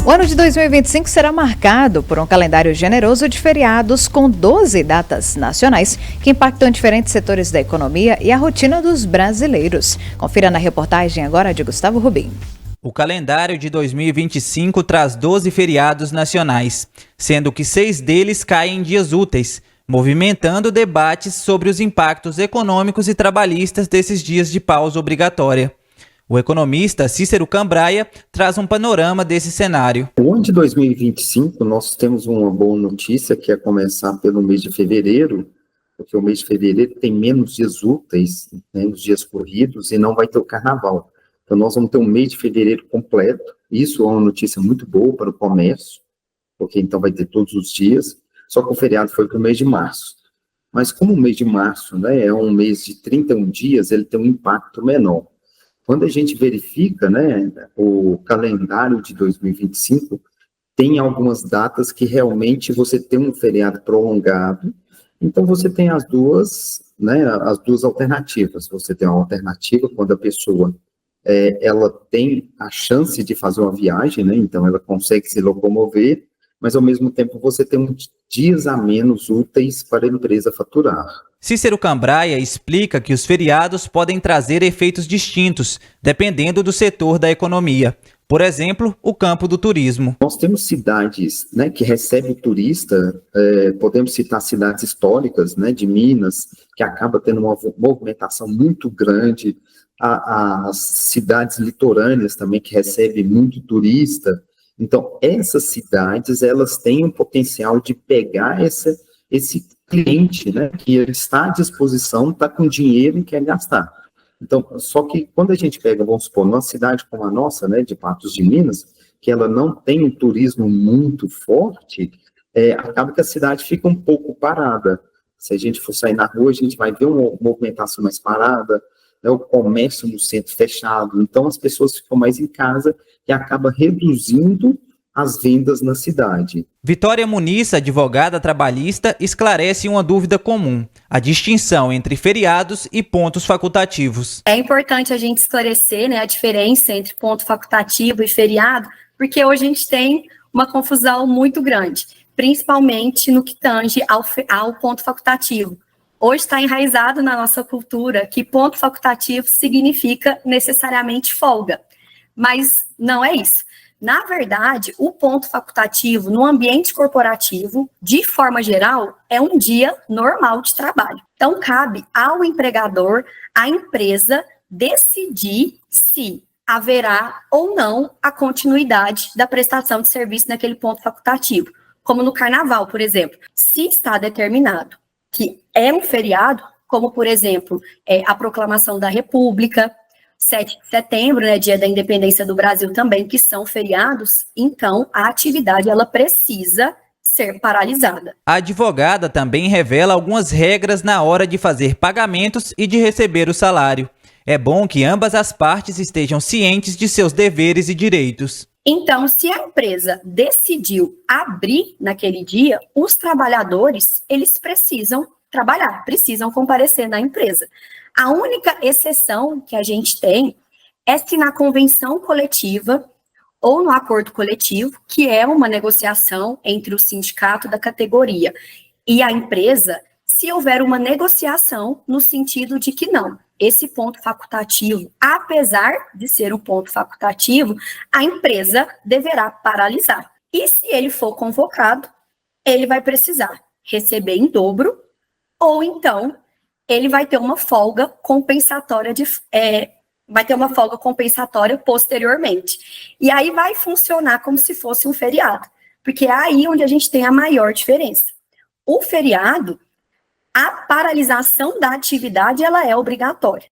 O ano de 2025 será marcado por um calendário generoso de feriados com 12 datas nacionais que impactam diferentes setores da economia e a rotina dos brasileiros. Confira na reportagem agora de Gustavo Rubim. O calendário de 2025 traz 12 feriados nacionais, sendo que 6 deles caem em dias úteis, movimentando debates sobre os impactos econômicos e trabalhistas desses dias de pausa obrigatória. O economista Cícero Cambraia traz um panorama desse cenário. No ano de 2025, nós temos uma boa notícia, que é começar pelo mês de fevereiro, porque o mês de fevereiro tem menos dias úteis, menos dias corridos, e não vai ter o carnaval. Então, nós vamos ter um mês de fevereiro completo. Isso é uma notícia muito boa para o comércio, porque então vai ter todos os dias, só que o feriado foi para o mês de março. Mas como o mês de março, né, é um mês de 31 dias, ele tem um impacto menor. Quando a gente verifica, né, o calendário de 2025, tem algumas datas que realmente você tem um feriado prolongado, então você tem as duas alternativas. Você tem uma alternativa quando a pessoa ela tem a chance de fazer uma viagem, né, então ela consegue se locomover, mas ao mesmo tempo você tem dias a menos úteis para a empresa faturar. Cícero Cambraia explica que os feriados podem trazer efeitos distintos, dependendo do setor da economia. Por exemplo, o campo do turismo. Nós temos cidades, né, que recebem turista, podemos citar cidades históricas, né, de Minas, que acaba tendo uma movimentação muito grande, as cidades litorâneas também, que recebem muito turista. Então, essas cidades, elas têm um potencial de pegar esse cliente, né, que está à disposição, está com dinheiro e quer gastar. Então, só que quando a gente pega, vamos supor, numa cidade como a nossa, né, de Patos de Minas, que ela não tem um turismo muito forte, acaba que a cidade fica um pouco parada. Se a gente for sair na rua, a gente vai ver uma movimentação mais parada, né, o comércio no centro fechado, então as pessoas ficam mais em casa e acaba reduzindo as vendas na cidade. Vitória Muniz, advogada trabalhista, esclarece uma dúvida comum: a distinção entre feriados e pontos facultativos. É importante a gente esclarecer, né, a diferença entre ponto facultativo e feriado, porque hoje a gente tem uma confusão muito grande, principalmente no que tange ao ponto facultativo. Hoje está enraizado na nossa cultura que ponto facultativo significa necessariamente folga, mas não é isso. Na verdade, o ponto facultativo no ambiente corporativo, de forma geral, é um dia normal de trabalho. Então, cabe ao empregador, à empresa, decidir se haverá ou não a continuidade da prestação de serviço naquele ponto facultativo. Como no carnaval, por exemplo. Se está determinado que é um feriado, como, por exemplo, a proclamação da República, 7 de setembro, né, dia da independência do Brasil também, que são feriados, então a atividade ela precisa ser paralisada. A advogada também revela algumas regras na hora de fazer pagamentos e de receber o salário. É bom que ambas as partes estejam cientes de seus deveres e direitos. Então, se a empresa decidiu abrir naquele dia, os trabalhadores, eles precisam trabalhar, precisam comparecer na empresa. A única exceção que a gente tem é se na convenção coletiva ou no acordo coletivo, que é uma negociação entre o sindicato da categoria e a empresa, se houver uma negociação no sentido de que não, esse ponto facultativo, apesar de ser um ponto facultativo, a empresa deverá paralisar. E se ele for convocado, ele vai precisar receber em dobro, ou então ele vai ter uma folga compensatória posteriormente. E aí vai funcionar como se fosse um feriado, porque é aí onde a gente tem a maior diferença. O feriado, a paralisação da atividade, ela é obrigatória.